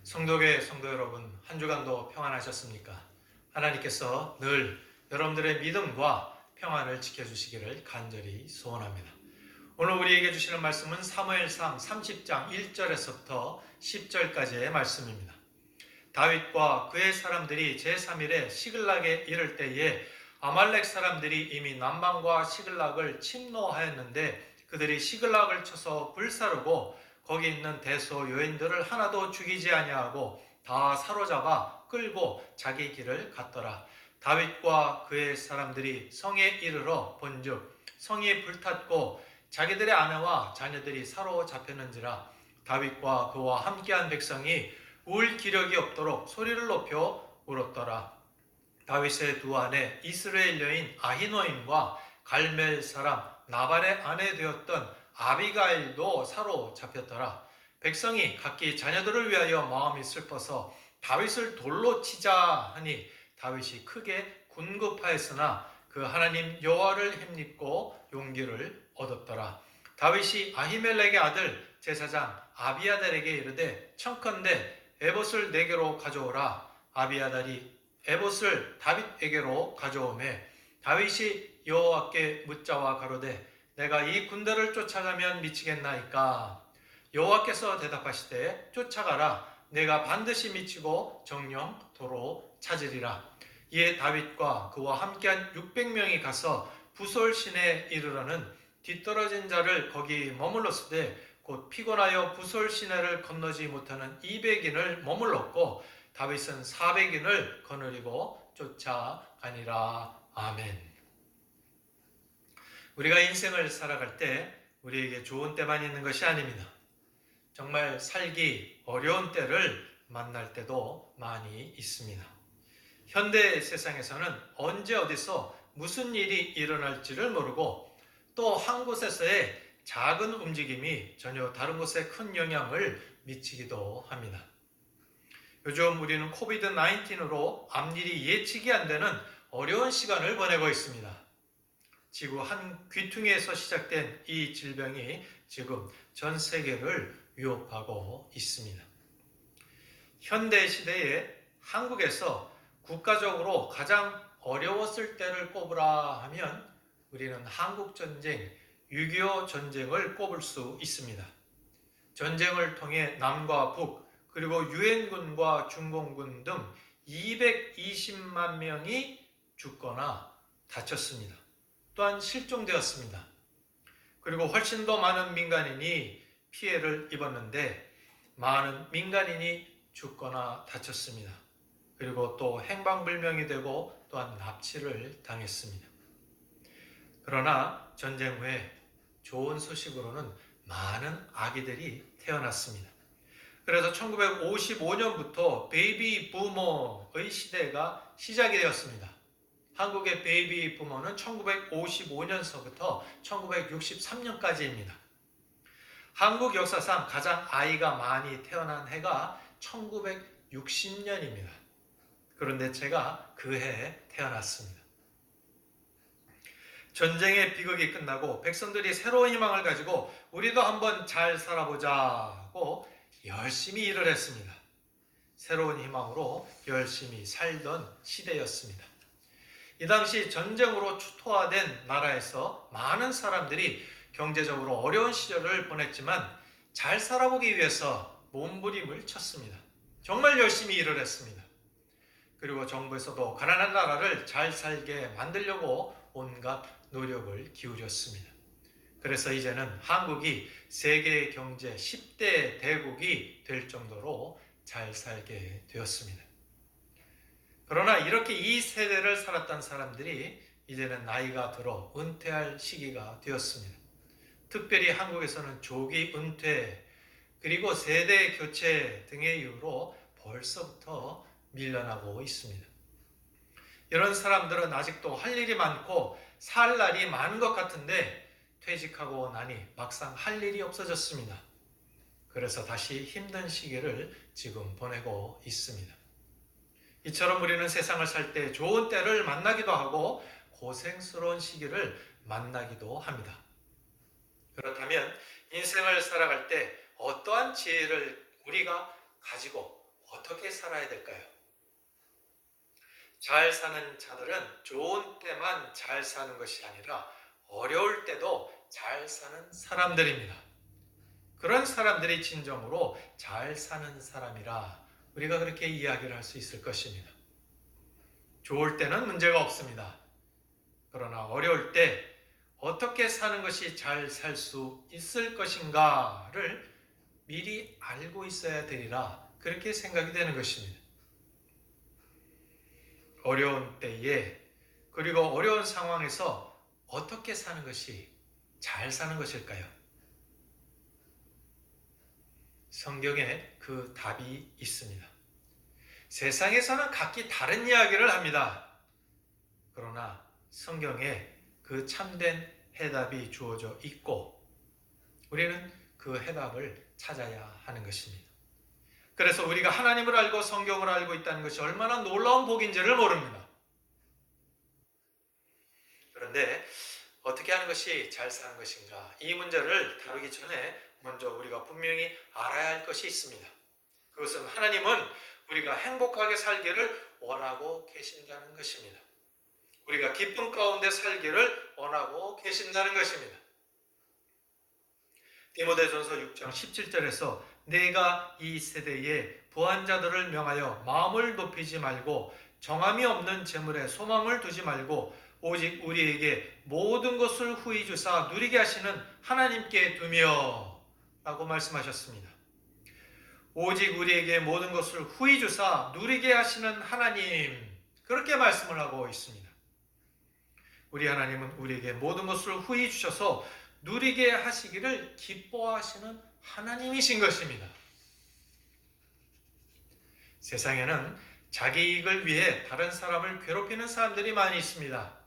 성도계 성도 여러분, 한 주간도 평안하셨습니까? 하나님께서 늘 여러분들의 믿음과 평안을 지켜주시기를 간절히 소원합니다. 오늘 우리에게 주시는 말씀은 사무엘상 30장 1절에서부터 10절까지의 말씀입니다. 다윗과 그의 사람들이 제3일에 시글락에 이를 때에 아말렉 사람들이 이미 남방과 시글락을 침노하였는데 그들이 시글락을 쳐서 불사르고 거기 있는 대소 여인들을 하나도 죽이지 아니하고 다 사로잡아 끌고 자기 길을 갔더라. 다윗과 그의 사람들이 성에 이르러 본즉 성이 불탔고 자기들의 아내와 자녀들이 사로잡혔는지라. 다윗과 그와 함께한 백성이 울 기력이 없도록 소리를 높여 울었더라. 다윗의 두 아내 이스라엘 여인 아히노임과 갈멜 사람 나발의 아내 되었던 아비가일도 사로잡혔더라. 백성이 각기 자녀들을 위하여 마음이 슬퍼서 다윗을 돌로 치자 하니 다윗이 크게 군급하였으나 그 하나님 여호와를 힘입고 용기를 얻었더라. 다윗이 아히멜렉의 아들 제사장 아비아달에게 이르되 청컨대 에봇을 내게로 가져오라. 아비아달이 에봇을 다윗에게로 가져오매 다윗이 여호와께 묻자와 가로되 내가 이 군대를 쫓아가면 미치겠나이까? 여호와께서 대답하시되 쫓아가라. 내가 반드시 미치고 정령 도로 찾으리라. 이에 다윗과 그와 함께한 600명이 가서 부솔 시내에 이르러는 뒤떨어진 자를 거기 머물렀으되 곧 피곤하여 부솔 시내를 건너지 못하는 200인을 머물렀고 다윗은 400인을 거느리고 쫓아가니라. 아멘. 우리가 인생을 살아갈 때 우리에게 좋은 때만 있는 것이 아닙니다. 정말 살기 어려운 때를 만날 때도 많이 있습니다. 현대 세상에서는 언제 어디서 무슨 일이 일어날지를 모르고 또 한 곳에서의 작은 움직임이 전혀 다른 곳에 큰 영향을 미치기도 합니다. 요즘 우리는 코비드-19으로 앞일이 예측이 안 되는 어려운 시간을 보내고 있습니다. 지구 한 귀퉁이에서 시작된 이 질병이 지금 전 세계를 위협하고 있습니다. 현대 시대에 한국에서 국가적으로 가장 어려웠을 때를 꼽으라 하면 우리는 한국전쟁, 6.25 전쟁을 꼽을 수 있습니다. 전쟁을 통해 남과 북, 그리고 유엔군과 중공군 등 220만 명이 죽거나 다쳤습니다. 또한 실종되었습니다. 그리고 훨씬 더 많은 민간인이 피해를 입었는데 많은 민간인이 죽거나 다쳤습니다. 그리고 또 행방불명이 되고 또한 납치를 당했습니다. 그러나 전쟁 후에 좋은 소식으로는 많은 아기들이 태어났습니다. 그래서 1955년부터 베이비 부머의 시대가 시작이 되었습니다. 한국의 베이비 부머는 1955년서부터 1963년까지입니다. 한국 역사상 가장 아이가 많이 태어난 해가 1960년입니다. 그런데 제가 그 해에 태어났습니다. 전쟁의 비극이 끝나고 백성들이 새로운 희망을 가지고 우리도 한번 잘 살아보자고 열심히 일을 했습니다. 새로운 희망으로 열심히 살던 시대였습니다. 이 당시 전쟁으로 초토화된 나라에서 많은 사람들이 경제적으로 어려운 시절을 보냈지만 잘 살아보기 위해서 몸부림을 쳤습니다. 정말 열심히 일을 했습니다. 그리고 정부에서도 가난한 나라를 잘 살게 만들려고 온갖 노력을 기울였습니다. 그래서 이제는 한국이 세계 경제 10대 대국이 될 정도로 잘 살게 되었습니다. 그러나 이렇게 이 세대를 살았던 사람들이 이제는 나이가 들어 은퇴할 시기가 되었습니다. 특별히 한국에서는 조기 은퇴 그리고 세대 교체 등의 이유로 벌써부터 밀려나고 있습니다. 이런 사람들은 아직도 할 일이 많고 살 날이 많은 것 같은데 퇴직하고 나니 막상 할 일이 없어졌습니다. 그래서 다시 힘든 시기를 지금 보내고 있습니다. 이처럼 우리는 세상을 살 때 좋은 때를 만나기도 하고 고생스러운 시기를 만나기도 합니다. 그렇다면 인생을 살아갈 때 어떠한 지혜를 우리가 가지고 어떻게 살아야 될까요? 잘 사는 자들은 좋은 때만 잘 사는 것이 아니라 어려울 때도 잘 사는 사람들입니다. 그런 사람들이 진정으로 잘 사는 사람이라 우리가 그렇게 이야기를 할 수 있을 것입니다. 좋을 때는 문제가 없습니다. 그러나 어려울 때 어떻게 사는 것이 잘 살 수 있을 것인가를 미리 알고 있어야 되리라 그렇게 생각이 되는 것입니다. 어려운 때에 그리고 어려운 상황에서 어떻게 사는 것이 잘 사는 것일까요? 성경에 그 답이 있습니다. 세상에서는 각기 다른 이야기를 합니다. 그러나 성경에 그 참된 해답이 주어져 있고 우리는 그 해답을 찾아야 하는 것입니다. 그래서 우리가 하나님을 알고 성경을 알고 있다는 것이 얼마나 놀라운 복인지를 모릅니다. 그런데 어떻게 하는 것이 잘 사는 것인가? 이 문제를 다루기 전에 먼저 우리가 분명히 알아야 할 것이 있습니다. 그것은 하나님은 우리가 행복하게 살기를 원하고 계신다는 것입니다. 우리가 기쁨 가운데 살기를 원하고 계신다는 것입니다. 디모데전서 6장 17절에서 내가 이 세대에 부한 자들을 명하여 마음을 높이지 말고 정함이 없는 재물에 소망을 두지 말고 오직 우리에게 모든 것을 후히 주사 누리게 하시는 하나님께 두며 라고 말씀하셨습니다. 오직 우리에게 모든 것을 후히 주사 누리게 하시는 하나님, 그렇게 말씀을 하고 있습니다. 우리 하나님은 우리에게 모든 것을 후히 주셔서 누리게 하시기를 기뻐하시는 하나님이신 것입니다. 세상에는 자기 이익을 위해 다른 사람을 괴롭히는 사람들이 많이 있습니다.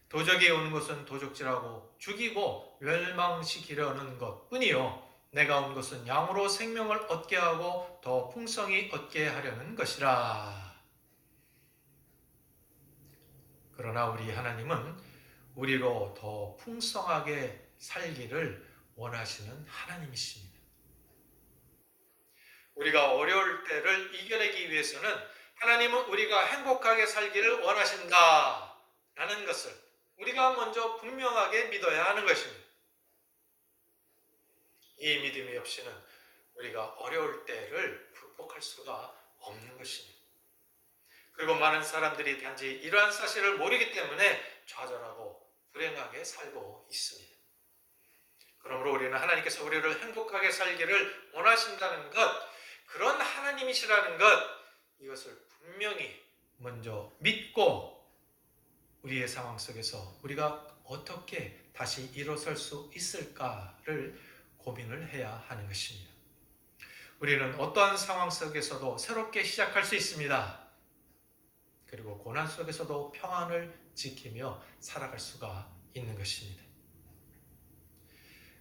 도적이 오는 것은 도적질하고 죽이고 멸망시키려는 것뿐이요. 내가 온 것은 양으로 생명을 얻게 하고 더 풍성히 얻게 하려는 것이라. 그러나 우리 하나님은 우리로 더 풍성하게 살기를 원하시는 하나님이십니다. 우리가 어려울 때를 이겨내기 위해서는 하나님은 우리가 행복하게 살기를 원하신다 라는 것을 우리가 먼저 분명하게 믿어야 하는 것입니다. 이 믿음이 없이는 우리가 어려울 때를 극복할 수가 없는 것입니다. 그리고 많은 사람들이 단지 이러한 사실을 모르기 때문에 좌절하고 불행하게 살고 있습니다. 그러므로 우리는 하나님께서 우리를 행복하게 살기를 원하신다는 것, 그런 하나님이시라는 것, 이것을 분명히 먼저 믿고 우리의 상황 속에서 우리가 어떻게 다시 일어설 수 있을까를 고민을 해야 하는 것입니다. 우리는 어떠한 상황 속에서도 새롭게 시작할 수 있습니다. 그리고 고난 속에서도 평안을 지키며 살아갈 수가 있는 것입니다.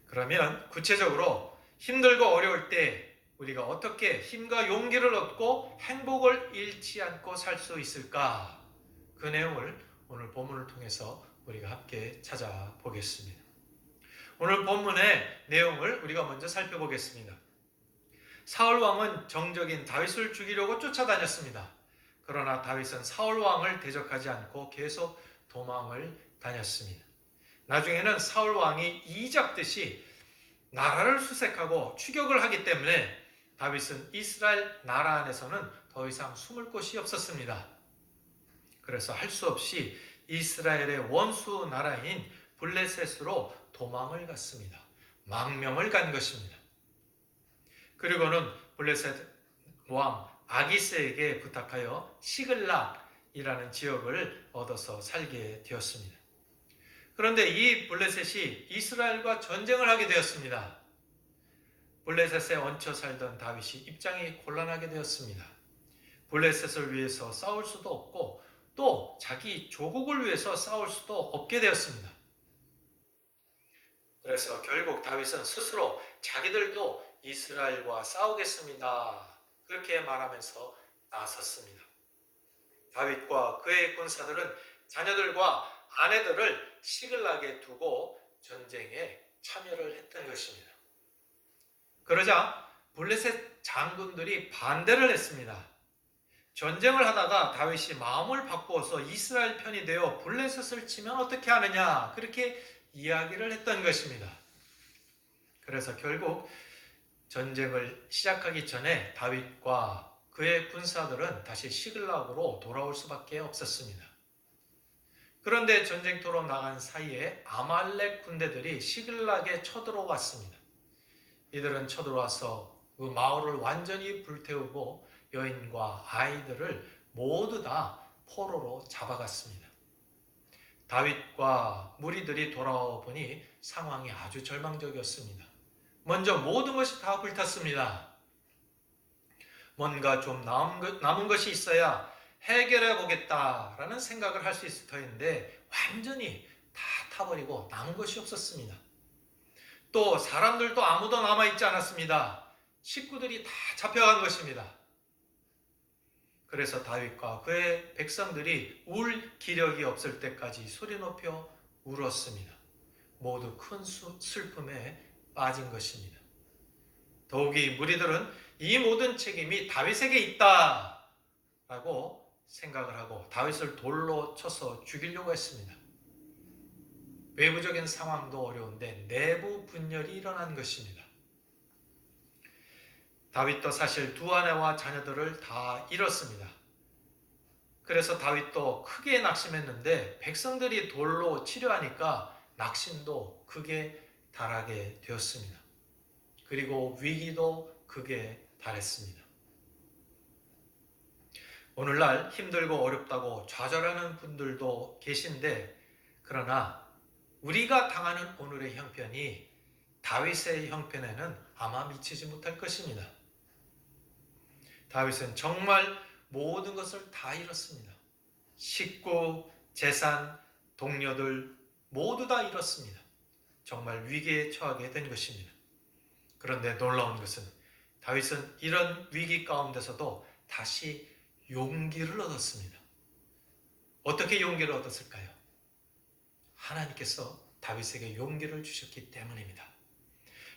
그러면 구체적으로 힘들고 어려울 때 우리가 어떻게 힘과 용기를 얻고 행복을 잃지 않고 살 수 있을까? 그 내용을 오늘 본문을 통해서 우리가 함께 찾아보겠습니다. 오늘 본문의 내용을 우리가 먼저 살펴보겠습니다. 사울 왕은 정적인 다윗을 죽이려고 쫓아다녔습니다. 그러나 다윗은 사울 왕을 대적하지 않고 계속 도망을 다녔습니다. 나중에는 사울 왕이 이잡듯이 나라를 수색하고 추격을 하기 때문에 다윗은 이스라엘 나라 안에서는 더 이상 숨을 곳이 없었습니다. 그래서 할 수 없이 이스라엘의 원수 나라인 블레셋으로 도망을 갔습니다. 망명을 간 것입니다. 그리고는 블레셋 왕 아기스에게 부탁하여 시글락이라는 지역을 얻어서 살게 되었습니다. 그런데 이 블레셋이 이스라엘과 전쟁을 하게 되었습니다. 블레셋에 얹혀 살던 다윗이 입장이 곤란하게 되었습니다. 블레셋을 위해서 싸울 수도 없고 또 자기 조국을 위해서 싸울 수도 없게 되었습니다. 그래서 결국 다윗은 스스로 자기들도 이스라엘과 싸우겠습니다. 그렇게 말하면서 나섰습니다. 다윗과 그의 군사들은 자녀들과 아내들을 시글락에 두고 전쟁에 참여를 했던 것입니다. 그러자 블레셋 장군들이 반대를 했습니다. 전쟁을 하다가 다윗이 마음을 바꾸어서 이스라엘 편이 되어 블레셋을 치면 어떻게 하느냐, 그렇게 이야기를 했던 것입니다. 그래서 결국 전쟁을 시작하기 전에 다윗과 그의 군사들은 다시 시글락으로 돌아올 수밖에 없었습니다. 그런데 전쟁터로 나간 사이에 아말렉 군대들이 시글락에 쳐들어왔습니다. 이들은 쳐들어와서 그 마을을 완전히 불태우고 여인과 아이들을 모두 다 포로로 잡아갔습니다. 다윗과 무리들이 돌아와 보니 상황이 아주 절망적이었습니다. 먼저 모든 것이 다 불탔습니다. 뭔가 좀 남은 것이 있어야 해결해 보겠다라는 생각을 할 수 있을 터인데 완전히 다 타버리고 남은 것이 없었습니다. 또 사람들도 아무도 남아있지 않았습니다. 식구들이 다 잡혀간 것입니다. 그래서 다윗과 그의 백성들이 울 기력이 없을 때까지 소리 높여 울었습니다. 모두 큰 슬픔에 빠진 것입니다. 더욱이 무리들은 이 모든 책임이 다윗에게 있다라고 생각을 하고 다윗을 돌로 쳐서 죽이려고 했습니다. 외부적인 상황도 어려운데 내부 분열이 일어난 것입니다. 다윗도 사실 두 아내와 자녀들을 다 잃었습니다. 그래서 다윗도 크게 낙심했는데 백성들이 돌로 치려하니까 낙심도 크게 달하게 되었습니다. 그리고 위기도 크게 달했습니다. 오늘날 힘들고 어렵다고 좌절하는 분들도 계신데 그러나 우리가 당하는 오늘의 형편이 다윗의 형편에는 아마 미치지 못할 것입니다. 다윗은 정말 모든 것을 다 잃었습니다. 식구, 재산, 동료들 모두 다 잃었습니다. 정말 위기에 처하게 된 것입니다. 그런데 놀라운 것은 다윗은 이런 위기 가운데서도 다시 용기를 얻었습니다. 어떻게 용기를 얻었을까요? 하나님께서 다윗에게 용기를 주셨기 때문입니다.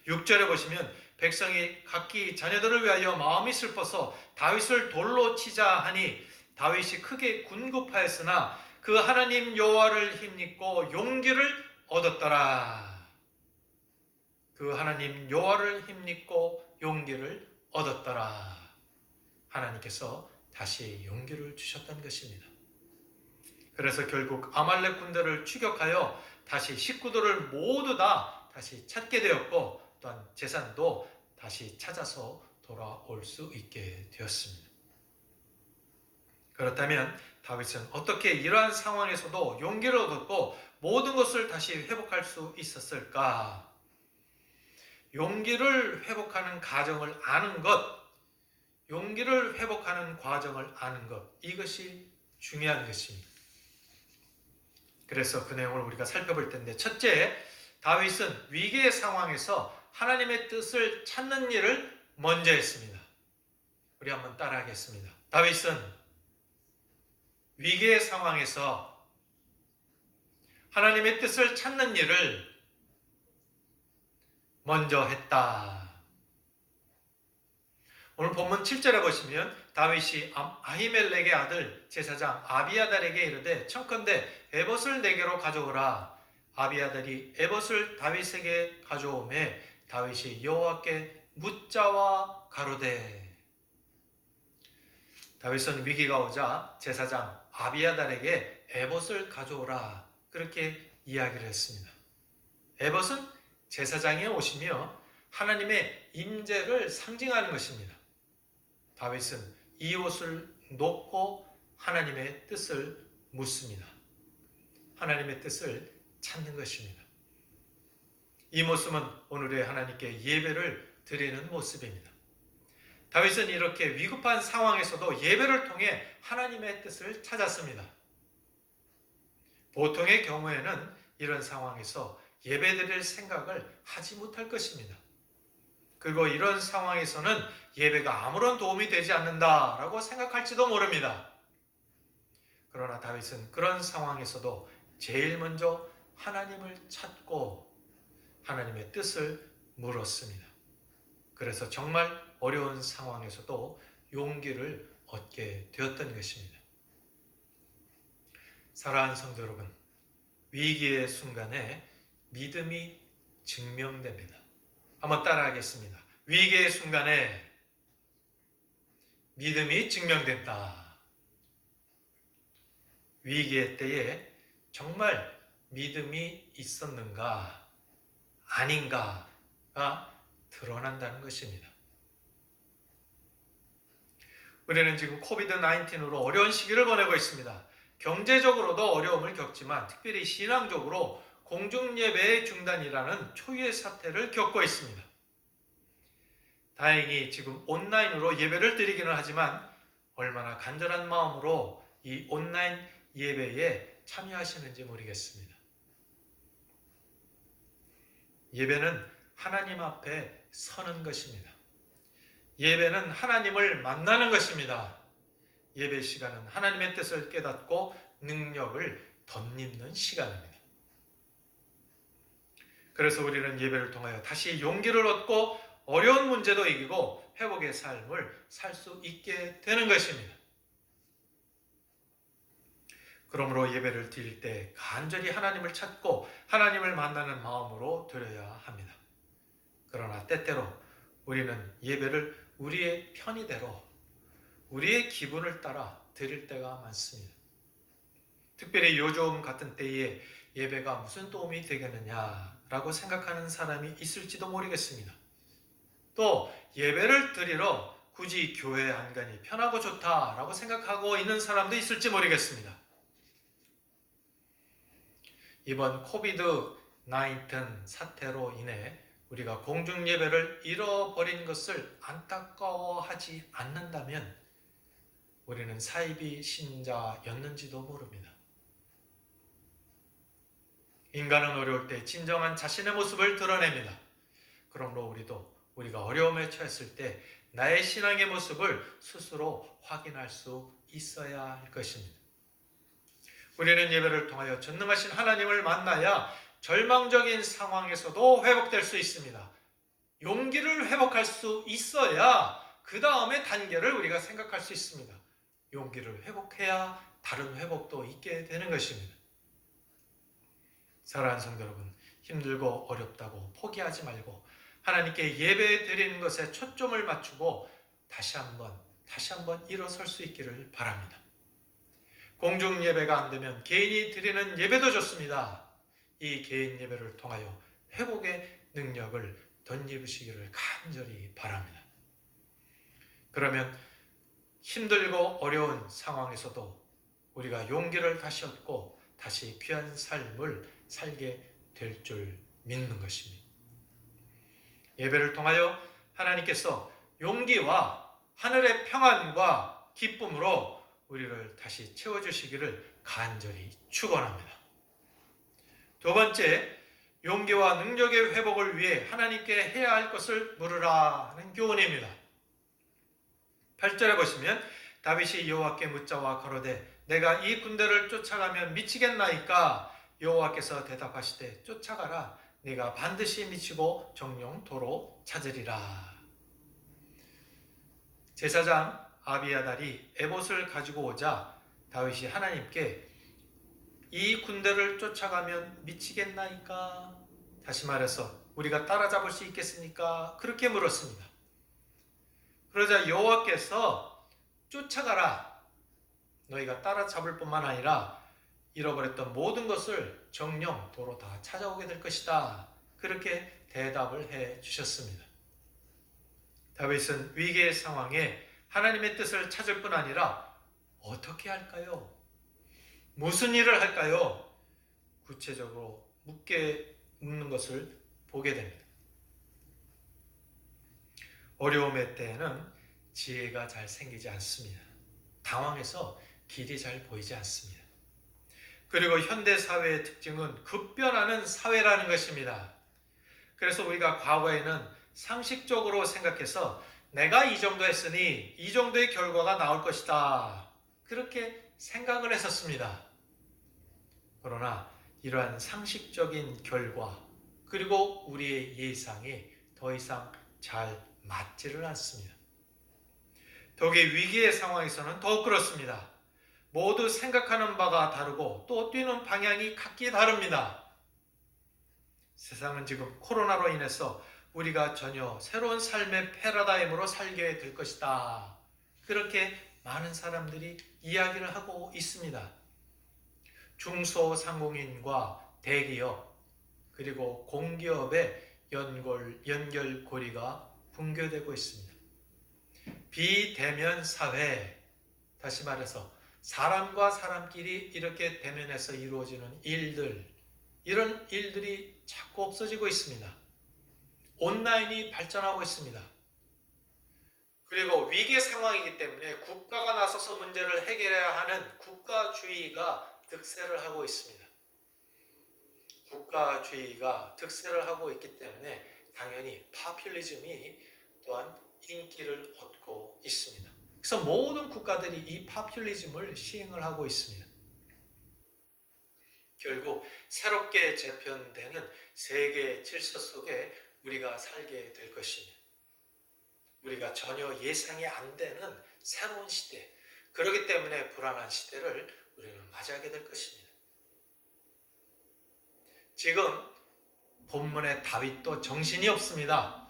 6절에 보시면 백성이 각기 자녀들을 위하여 마음이 슬퍼서 다윗을 돌로 치자 하니 다윗이 크게 군급하였으나 그 하나님 여호와를 힘입고 용기를 얻었더라. 그 하나님 여호와를 힘입고 용기를 얻었더라. 하나님께서 다시 용기를 주셨던 것입니다. 그래서 결국 아말렉 군대를 추격하여 다시 식구들을 모두 다 다시 찾게 되었고 또한 재산도 다시 찾아서 돌아올 수 있게 되었습니다. 그렇다면 다윗은 어떻게 이러한 상황에서도 용기를 얻었고 모든 것을 다시 회복할 수 있었을까? 용기를 회복하는 과정을 아는 것, 용기를 회복하는 과정을 아는 것, 이것이 중요한 것입니다. 그래서 그 내용을 우리가 살펴볼 텐데 첫째, 다윗은 위기의 상황에서 하나님의 뜻을 찾는 일을 먼저 했습니다. 우리 한번 따라하겠습니다. 다윗은 위기의 상황에서 하나님의 뜻을 찾는 일을 먼저 했다. 오늘 본문 7절에 보시면 다윗이 아히멜렉의 아들 제사장 아비아달에게 이르되 청컨대 에봇을 내게로 가져오라. 아비아달이 에봇을 다윗에게 가져오매 다윗이 여호와께 묻자와 가로되. 다윗은 위기가 오자 제사장 아비아달에게 에봇을 가져오라 그렇게 이야기를 했습니다. 에봇은 제사장의 옷이며 하나님의 임재를 상징하는 것입니다. 다윗은 이 옷을 놓고 하나님의 뜻을 묻습니다. 하나님의 뜻을 찾는 것입니다. 이 모습은 오늘의 하나님께 예배를 드리는 모습입니다. 다윗은 이렇게 위급한 상황에서도 예배를 통해 하나님의 뜻을 찾았습니다. 보통의 경우에는 이런 상황에서 예배드릴 생각을 하지 못할 것입니다. 그리고 이런 상황에서는 예배가 아무런 도움이 되지 않는다라고 생각할지도 모릅니다. 그러나 다윗은 그런 상황에서도 제일 먼저 하나님을 찾고 하나님의 뜻을 물었습니다. 그래서 정말 어려운 상황에서도 용기를 얻게 되었던 것입니다. 사랑하는 성도 여러분, 위기의 순간에 믿음이 증명됩니다. 한번 따라하겠습니다. 위기의 순간에 믿음이 증명된다. 위기의 때에 정말 믿음이 있었는가 아닌가가 드러난다는 것입니다. 우리는 지금 코비드-19으로 어려운 시기를 보내고 있습니다. 경제적으로도 어려움을 겪지만 특별히 신앙적으로 공중예배의 중단이라는 초유의 사태를 겪고 있습니다. 다행히 지금 온라인으로 예배를 드리기는 하지만 얼마나 간절한 마음으로 이 온라인 예배에 참여하시는지 모르겠습니다. 예배는 하나님 앞에 서는 것입니다. 예배는 하나님을 만나는 것입니다. 예배 시간은 하나님의 뜻을 깨닫고 능력을 덧입는 시간입니다. 그래서 우리는 예배를 통하여 다시 용기를 얻고 어려운 문제도 이기고 회복의 삶을 살 수 있게 되는 것입니다. 그러므로 예배를 드릴 때 간절히 하나님을 찾고 하나님을 만나는 마음으로 드려야 합니다. 그러나 때때로 우리는 예배를 우리의 편의대로 우리의 기분을 따라 드릴 때가 많습니다. 특별히 요즘 같은 때에 예배가 무슨 도움이 되겠느냐라고 생각하는 사람이 있을지도 모르겠습니다. 또 예배를 드리러 굳이 교회 안 가니 편하고 좋다라고 생각하고 있는 사람도 있을지 모르겠습니다. 이번 코비드-19 사태로 인해 우리가 공중예배를 잃어버린 것을 안타까워하지 않는다면 우리는 사이비 신자였는지도 모릅니다. 인간은 어려울 때 진정한 자신의 모습을 드러냅니다. 그러므로 우리가 어려움에 처했을 때 나의 신앙의 모습을 스스로 확인할 수 있어야 할 것입니다. 우리는 예배를 통하여 전능하신 하나님을 만나야 절망적인 상황에서도 회복될 수 있습니다. 용기를 회복할 수 있어야 그 다음의 단계를 우리가 생각할 수 있습니다. 용기를 회복해야 다른 회복도 있게 되는 것입니다. 사랑하는 성도 여러분, 힘들고 어렵다고 포기하지 말고 하나님께 예배 드리는 것에 초점을 맞추고 다시 한번 일어설 수 있기를 바랍니다. 공중 예배가 안 되면 개인이 드리는 예배도 좋습니다. 이 개인 예배를 통하여 회복의 능력을 덧입으시기를 간절히 바랍니다. 그러면 힘들고 어려운 상황에서도 우리가 용기를 다시 얻고 다시 귀한 삶을 살게 될 줄 믿는 것입니다. 예배를 통하여 하나님께서 용기와 하늘의 평안과 기쁨으로 우리를 다시 채워주시기를 간절히 축원합니다. 두 번째, 용기와 능력의 회복을 위해 하나님께 해야 할 것을 물으라 하는 교훈입니다. 8절에 보시면 다윗이 여호와께 묻자와 가로되 내가 이 군대를 쫓아가면 미치겠나이까? 여호와께서 대답하시되 쫓아가라. 네가 반드시 미치고 정령 도로 찾으리라. 제사장 아비아달이 에봇을 가지고 오자 다윗이 하나님께 이 군대를 쫓아가면 미치겠나이까? 다시 말해서 우리가 따라잡을 수 있겠습니까? 그렇게 물었습니다. 그러자 여호와께서 쫓아가라. 너희가 따라잡을 뿐만 아니라 잃어버렸던 모든 것을 정령 도로 다 찾아오게 될 것이다. 그렇게 대답을 해 주셨습니다. 다윗은 위기의 상황에 하나님의 뜻을 찾을 뿐 아니라 어떻게 할까요? 무슨 일을 할까요? 구체적으로 묻는 것을 보게 됩니다. 어려움의 때에는 지혜가 잘 생기지 않습니다. 당황해서 길이 잘 보이지 않습니다. 그리고 현대 사회의 특징은 급변하는 사회라는 것입니다. 그래서 우리가 과거에는 상식적으로 생각해서 내가 이 정도 했으니 이 정도의 결과가 나올 것이다. 그렇게 생각을 했었습니다. 그러나 이러한 상식적인 결과 그리고 우리의 예상이 더 이상 잘 맞지를 않습니다. 더욱이 위기의 상황에서는 더욱 그렇습니다. 모두 생각하는 바가 다르고 또 뛰는 방향이 각기 다릅니다. 세상은 지금 코로나로 인해서 우리가 전혀 새로운 삶의 패러다임으로 살게 될 것이다. 그렇게 많은 사람들이 이야기를 하고 있습니다. 중소상공인과 대기업 그리고 공기업의 연결고리가 붕괴되고 있습니다. 비대면 사회, 다시 말해서 사람과 사람끼리 이렇게 대면해서 이루어지는 일들, 이런 일들이 자꾸 없어지고 있습니다. 온라인이 발전하고 있습니다. 그리고 위기 상황이기 때문에 국가가 나서서 문제를 해결해야 하는 국가주의가 득세를 하고 있습니다. 국가주의가 득세를 하고 있기 때문에 당연히 파퓰리즘이 또한 인기를 얻고 있습니다. 그래서 모든 국가들이 이 파퓰리즘을 시행을 하고 있습니다. 결국 새롭게 재편되는 세계 질서 속에 우리가 살게 될 것입니다. 우리가 전혀 예상이 안 되는 새로운 시대, 그렇기 때문에 불안한 시대를 우리는 맞이하게 될 것입니다. 지금 본문의 다윗도 정신이 없습니다.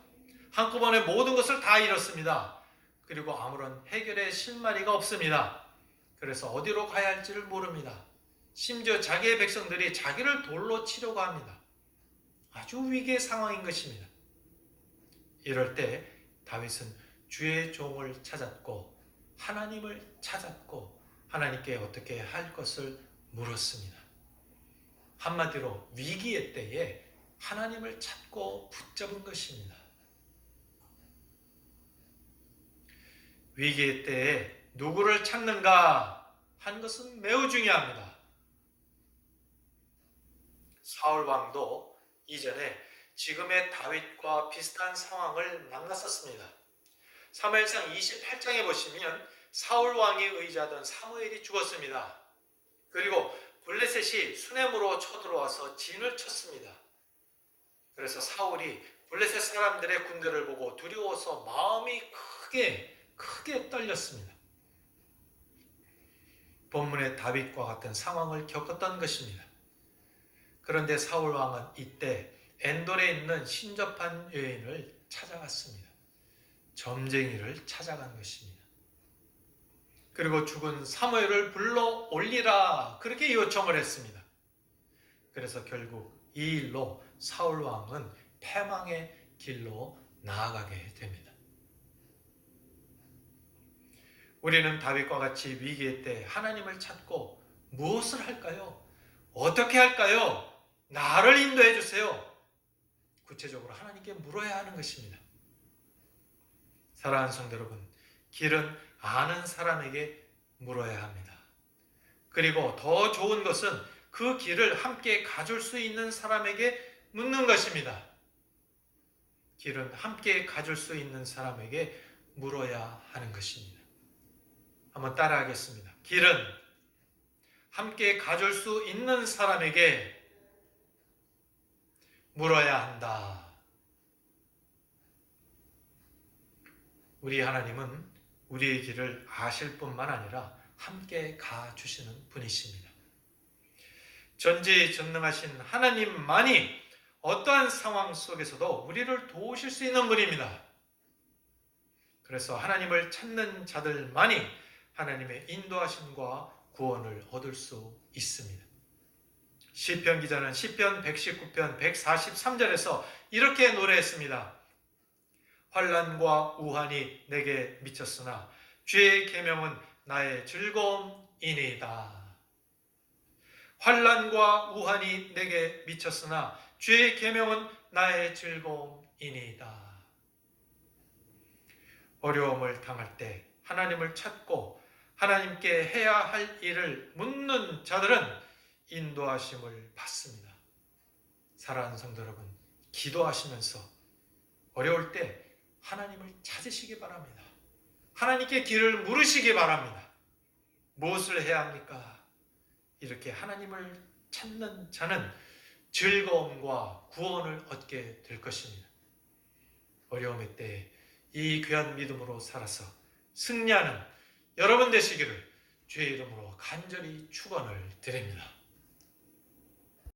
한꺼번에 모든 것을 다 잃었습니다. 그리고 아무런 해결의 실마리가 없습니다. 그래서 어디로 가야 할지를 모릅니다. 심지어 자기의 백성들이 자기를 돌로 치려고 합니다. 아주 위기의 상황인 것입니다. 이럴 때 다윗은 주의 종을 찾았고 하나님을 찾았고 하나님께 어떻게 할 것을 물었습니다. 한마디로 위기의 때에 하나님을 찾고 붙잡은 것입니다. 위기의 때에 누구를 찾는가 하는 것은 매우 중요합니다. 사울 왕도 이전에 지금의 다윗과 비슷한 상황을 만났었습니다. 사무엘상 28장에 보시면 사울 왕이 의지하던 사무엘이 죽었습니다. 그리고 블레셋이 수넴으로 쳐들어와서 진을 쳤습니다. 그래서 사울이 블레셋 사람들의 군대를 보고 두려워서 마음이 크게 떨렸습니다. 본문의 다윗과 같은 상황을 겪었던 것입니다. 그런데 사울 왕은 이때 엔돌에 있는 신접한 여인을 찾아갔습니다. 점쟁이를 찾아간 것입니다. 그리고 죽은 사무엘을 불러 올리라 그렇게 요청을 했습니다. 그래서 결국 이 일로 사울 왕은 패망의 길로 나아가게 됩니다. 우리는 다윗과 같이 위기의 때 하나님을 찾고 무엇을 할까요? 어떻게 할까요? 나를 인도해 주세요. 구체적으로 하나님께 물어야 하는 것입니다. 사랑하는 성도 여러분, 길은 아는 사람에게 물어야 합니다. 그리고 더 좋은 것은 그 길을 함께 가줄 수 있는 사람에게 묻는 것입니다. 길은 함께 가줄 수 있는 사람에게 물어야 하는 것입니다. 한번 따라하겠습니다. 길은 함께 가줄 수 있는 사람에게 물어야 한다. 우리 하나님은 우리의 길을 아실 뿐만 아니라 함께 가주시는 분이십니다. 전지전능하신 하나님만이 어떠한 상황 속에서도 우리를 도우실 수 있는 분입니다. 그래서 하나님을 찾는 자들만이 하나님의 인도하심과 구원을 얻을 수 있습니다. 시편 기자는 시편 119편 143절에서 이렇게 노래했습니다. 환난과 우환이 내게 미쳤으나 주의 계명은 나의 즐거움이니이다. 환난과 우환이 내게 미쳤으나 주의 계명은 나의 즐거움이니이다. 어려움을 당할 때 하나님을 찾고 하나님께 해야 할 일을 묻는 자들은 인도하심을 받습니다. 사랑하는 성도 여러분, 기도하시면서 어려울 때 하나님을 찾으시기 바랍니다. 하나님께 길을 물으시기 바랍니다. 무엇을 해야 합니까? 이렇게 하나님을 찾는 자는 즐거움과 구원을 얻게 될 것입니다. 어려움의 때에 이 귀한 믿음으로 살아서 승리하는 여러분 되시기를 주의 이름으로 간절히 축원을 드립니다.